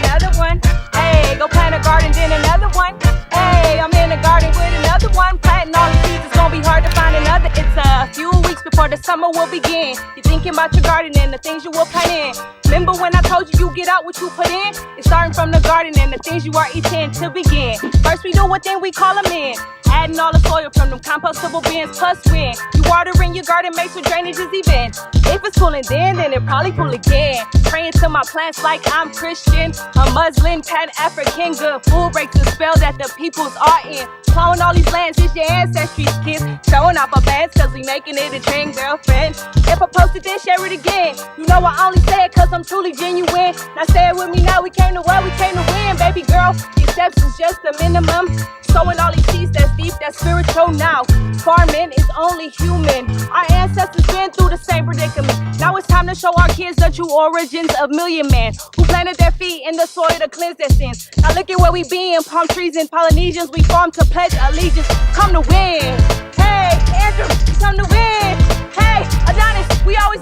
another one. Hey, go plant a garden, then another one. Hey, I'm in the garden with another one. Planting all the seeds, it's gonna be hard to find another. It's a few weeks before the summer will begin. You're thinking about your garden and the things you will plant in. Remember when I told you get out what you put in? It's starting from the garden and the things you are eating to begin. First we do what then we call them in. Adding all the soil from them compostable bins. Plus when you watering your garden, make sure drainage is even. If it's cooling then it probably cool again. Praying to my plants like I'm Christian. A Muslim, Pan-African. Good food breaks the spell that the peoples are in. Plowing all these lands, it's your ancestry's kids. Showing off our bands cause we making it a trend, girlfriend. If I post it then share it again. You know I only say it cause I'm truly genuine. Now say it with me now, we came to what? We came to win, baby girl. These steps is just the minimum. Sowing all these seeds that's deep, that's spiritual now. Farming is only human. Our ancestors been through the same predicament. Now it's time to show our kids the true origins of Million Man, who planted their feet in the soil to cleanse their sins. Now look at where we been, palm trees and Polynesians. We farm to pledge allegiance. Come to win. Hey, Andrew, come to win. Hey, Adonis, we always